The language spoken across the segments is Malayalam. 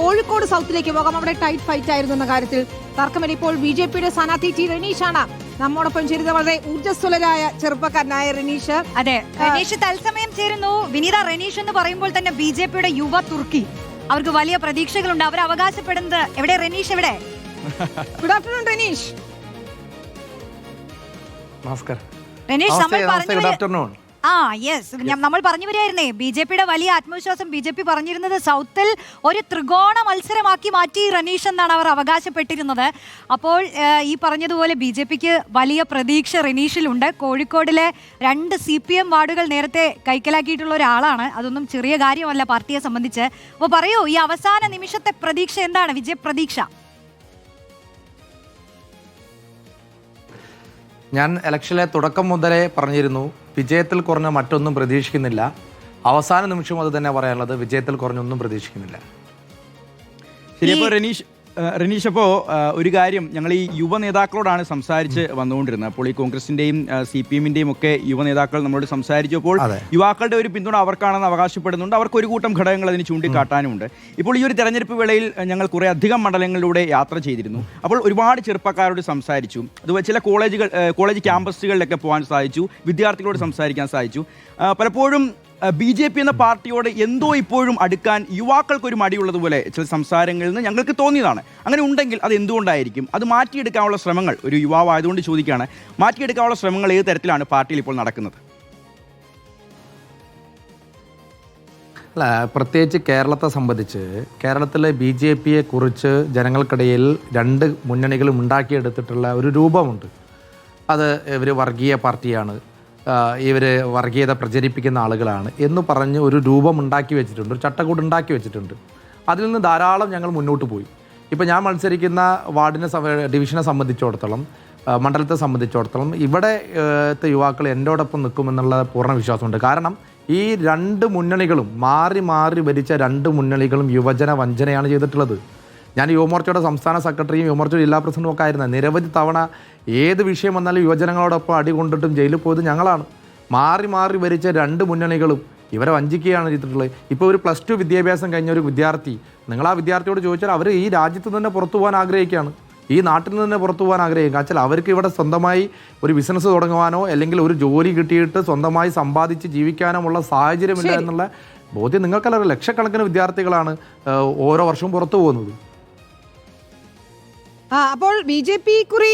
കോഴിക്കോട് സൗത്തിലേക്ക് പോകാം. അവിടെ ടൈറ്റ് ഫൈറ്റ് ആയിരുന്നു എന്ന കാര്യത്തിൽ തർക്കമില്ല. ഇപ്പോൾ ബി.ജെ.പിയുടെ സ്ഥാനാർത്ഥി ടി റനീഷാണ് നമ്മോടൊപ്പം ചേരുന്നത്. വളരെ ഊർജ്ജസ്വലരായ ചെറുപ്പക്കാരനായ റനീഷ്. അതെ, റനീഷ് തത്സമയം ചേരുന്നു. വിനീത, റനീഷ് എന്ന് പറയുമ്പോൾ തന്നെ ബി.ജെ.പിയുടെ യുവ തുർക്കി, അവർക്ക് വലിയ പ്രതീക്ഷകളുണ്ട്. അവർ അവകാശപ്പെടുന്നത് എവിടെ? റനീഷ് എവിടെ? Good afternoon Ranish. നമസ്കാരം റനീഷ്, നമ്മൾ പറഞ്ഞു വരികയായിരുന്നേ, ബി.ജെ.പിയുടെ വലിയ ആത്മവിശ്വാസം. ബി.ജെ.പി പറഞ്ഞിരുന്നത് സൗത്തിൽ ഒരു ത്രികോണ മത്സരമാക്കി മാറ്റി റനീഷ് എന്നാണ് അവർ അവകാശപ്പെട്ടിരുന്നത്. അപ്പോൾ ഈ പറഞ്ഞതുപോലെ ബി.ജെ.പിക്ക് വലിയ പ്രതീക്ഷ റനീഷിലുണ്ട്. കോഴിക്കോടിലെ 2 CPM വാർഡുകൾ നേരത്തെ കൈക്കലാക്കിയിട്ടുള്ള ഒരാളാണ്. അതൊന്നും ചെറിയ കാര്യമല്ല പാർട്ടിയെ സംബന്ധിച്ച്. അപ്പോൾ പറയൂ, ഈ അവസാന നിമിഷത്തെ പ്രതീക്ഷ എന്താണ്? വിജയപ്രതീക്ഷ? ഞാൻ ഇലക്ഷനിലെ തുടക്കം മുതലേ പറഞ്ഞിരുന്നു, വിജയത്തിൽ കുറഞ്ഞ മറ്റൊന്നും പ്രതീക്ഷിക്കുന്നില്ല. അവസാന നിമിഷം അത് തന്നെ പറയാനുള്ളത്, വിജയത്തിൽ കുറഞ്ഞൊന്നും പ്രതീക്ഷിക്കുന്നില്ല. ശരി. അപ്പോൾ റനീഷ്, അപ്പോൾ ഒരു കാര്യം, ഞങ്ങൾ ഈ യുവ നേതാക്കളോടാണ് സംസാരിച്ച് വന്നുകൊണ്ടിരുന്നത്. അപ്പോൾ ഈ കോൺഗ്രസിന്റെയും CPM-ന്റെയും ഒക്കെ യുവ നേതാക്കൾ നമ്മളോട് സംസാരിച്ചപ്പോൾ യുവാക്കളുടെ ഒരു പിന്തുണ അവർക്കാണെന്ന് അവകാശപ്പെടുന്നുണ്ട്. അവർക്ക് ഒരു കൂട്ടം ഘടകങ്ങൾ അതിന് ചൂണ്ടിക്കാട്ടാനുമുണ്ട്. ഇപ്പോൾ ഈ ഒരു തെരഞ്ഞെടുപ്പ് വേളയിൽ ഞങ്ങൾ കുറേ അധികം മണ്ഡലങ്ങളിലൂടെ യാത്ര ചെയ്തിരുന്നു. അപ്പോൾ ഒരുപാട് ചെറുപ്പക്കാരോട് സംസാരിച്ചു. അതുപോലെ ചില കോളേജ് ക്യാമ്പസുകളിലൊക്കെ പോകാൻ സാധിച്ചു. വിദ്യാർത്ഥികളോട് സംസാരിക്കാൻ സാധിച്ചു. പലപ്പോഴും ബി.ജെ.പി എന്ന പാർട്ടിയോട് എന്തോ ഇപ്പോഴും അടുക്കാൻ യുവാക്കൾക്കൊരു മടിയുള്ളതുപോലെ ചില സംസാരങ്ങളിൽ നിന്ന് ഞങ്ങൾക്ക് തോന്നിയതാണ്. അങ്ങനെ ഉണ്ടെങ്കിൽ അത് എന്തുകൊണ്ടായിരിക്കും? അത് മാറ്റിയെടുക്കാനുള്ള ശ്രമങ്ങൾ, ഒരു യുവാവായതുകൊണ്ട് ചോദിക്കുകയാണ്, മാറ്റിയെടുക്കാനുള്ള ശ്രമങ്ങൾ ഏത് തരത്തിലാണ് പാർട്ടിയിൽ ഇപ്പോൾ നടക്കുന്നത്? അല്ല, പ്രത്യേകിച്ച് കേരളത്തെ സംബന്ധിച്ച് കേരളത്തിലെ ബി.ജെ.പിയെ കുറിച്ച് ജനങ്ങൾക്കിടയിൽ 2 മുന്നണികളും ഉണ്ടാക്കിയെടുത്തിട്ടുള്ള ഒരു രൂപമുണ്ട്. അത് ഇവർ വർഗീയ പാർട്ടിയാണ്, ഇവർ വർഗീയത പ്രചരിപ്പിക്കുന്ന ആളുകളാണ് എന്ന് പറഞ്ഞ് ഒരു രൂപം ഉണ്ടാക്കി വെച്ചിട്ടുണ്ട്, ഒരു ചട്ടക്കൂട് ഉണ്ടാക്കി വെച്ചിട്ടുണ്ട്. അതിൽ നിന്ന് ധാരാളം ഞങ്ങൾ മുന്നോട്ട് പോയി. ഇപ്പോൾ ഞാൻ മത്സരിക്കുന്ന ഡിവിഷനെ സംബന്ധിച്ചിടത്തോളം, മണ്ഡലത്തെ സംബന്ധിച്ചിടത്തോളം ഇവിടത്തെ യുവാക്കൾ എന്നോടൊപ്പം നിൽക്കുമെന്നുള്ള പൂർണ്ണ വിശ്വാസമുണ്ട്. കാരണം ഈ 2 മുന്നണികളും മാറി മാറി ഭരിച്ച 2 മുന്നണികളും യുവജന വഞ്ചനയാണ് ചെയ്തിട്ടുള്ളത്. ഞാൻ യുവമോർച്ചയുടെ സംസ്ഥാന സെക്രട്ടറിയും യുവമോർച്ച ജില്ലാ പ്രസിഡന്റും ഒക്കെ ആയിരുന്നു. നിരവധി തവണ ഏത് വിഷയം വന്നാലും യുവജനങ്ങളോടൊപ്പം അടികൊണ്ടിട്ടും ജയിലിൽ പോയത് ഞങ്ങളാണ്. മാറി മാറി ഭരിച്ച 2 മുന്നണികളും ഇവരെ വഞ്ചിക്കുകയാണ് ചെയ്തിട്ടുള്ളത്. ഇപ്പോൾ ഒരു +2 വിദ്യാഭ്യാസം കഴിഞ്ഞ ഒരു വിദ്യാർത്ഥി, നിങ്ങൾ ആ വിദ്യാർത്ഥിയോട് ചോദിച്ചാൽ അവർ ഈ രാജ്യത്ത് തന്നെ പുറത്തു പോകാൻ ആഗ്രഹിക്കുകയാണ്, ഈ നാട്ടിൽ നിന്ന് തന്നെ പുറത്തു പോകാൻ ആഗ്രഹിക്കുക. വെച്ചാൽ അവർക്ക് ഇവിടെ സ്വന്തമായി ഒരു ബിസിനസ് തുടങ്ങുവാനോ അല്ലെങ്കിൽ ഒരു ജോലി കിട്ടിയിട്ട് സ്വന്തമായി സമ്പാദിച്ച് ജീവിക്കാനോ ഉള്ള സാഹചര്യമില്ല എന്നുള്ള ബോധ്യം നിങ്ങൾക്കല്ല. ലക്ഷക്കണക്കിന് വിദ്യാർത്ഥികളാണ് ഓരോ വർഷവും പുറത്തു പോകുന്നത്. അപ്പോൾ ബി.ജെ.പി കുറി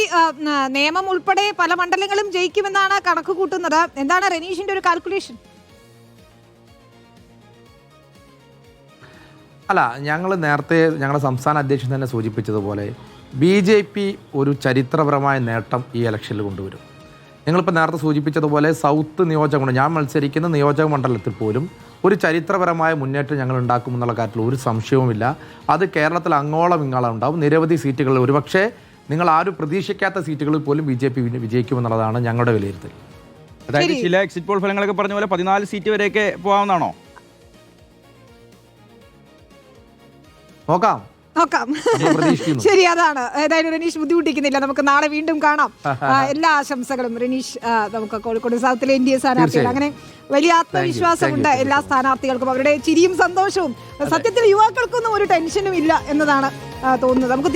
നിയമം ഉൾപ്പെടെ പല മണ്ഡലങ്ങളും ജയിക്കുമെന്നാണ് കണക്ക് കൂട്ടുന്നത്. എന്താണ് റനീഷിന്റെ ഒരു കാൽക്കുലേഷൻ? അല്ല, ഞങ്ങൾ നേരത്തെ ഞങ്ങളുടെ സംസ്ഥാന അധ്യക്ഷൻ തന്നെ സൂചിപ്പിച്ചതുപോലെ ബി.ജെ.പി ഒരു ചരിത്രപരമായ നേട്ടം ഈ ഇലക്ഷനിൽ കൊണ്ടുവരും. ഞങ്ങളിപ്പോൾ നേരത്തെ സൂചിപ്പിച്ചതുപോലെ സൗത്ത് നിയോജകമണ്ഡലം, ഞാൻ മത്സരിക്കുന്ന നിയോജക മണ്ഡലത്തിൽ പോലും ഒരു ചരിത്രപരമായ മുന്നേറ്റം ഞങ്ങൾ ഉണ്ടാക്കുമെന്നുള്ള കാര്യത്തിൽ ഒരു സംശയവുമില്ല. അത് കേരളത്തിൽ അങ്ങോളം ഇങ്ങോളം ഉണ്ടാവും. നിരവധി സീറ്റുകളിൽ, ഒരുപക്ഷെ നിങ്ങൾ ആരും പ്രതീക്ഷിക്കാത്ത സീറ്റുകളിൽ പോലും ബി.ജെ.പി വിജയിക്കുമെന്നുള്ളതാണ് ഞങ്ങളുടെ വിലയിരുത്തൽ. അതായത് ചില എക്സിറ്റ് പോൾ ഫലങ്ങളൊക്കെ പറഞ്ഞ പോലെ 14 സീറ്റ് വരെയൊക്കെ പോകാവുന്നതാണോ? നോക്കാം. ശരി, അതാണ്. ഏതായാലും റനീഷ് ബുദ്ധിമുട്ടിക്കുന്നില്ല. നമുക്ക് നാളെ വീണ്ടും കാണാം. എല്ലാ ആശംസകളും റനീഷ്. നമുക്ക് കോഴിക്കോട് സൗത്തിലെ NDA സ്ഥാനാർത്ഥികൾ, അങ്ങനെ വലിയ ആത്മവിശ്വാസമുണ്ട് എല്ലാ സ്ഥാനാർത്ഥികൾക്കും. അവരുടെ ചിരിയും സന്തോഷവും, സത്യത്തിൽ യുവാക്കൾക്കൊന്നും ഒരു ടെൻഷനും ഇല്ല എന്നതാണ് തോന്നുന്നത്. നമുക്ക്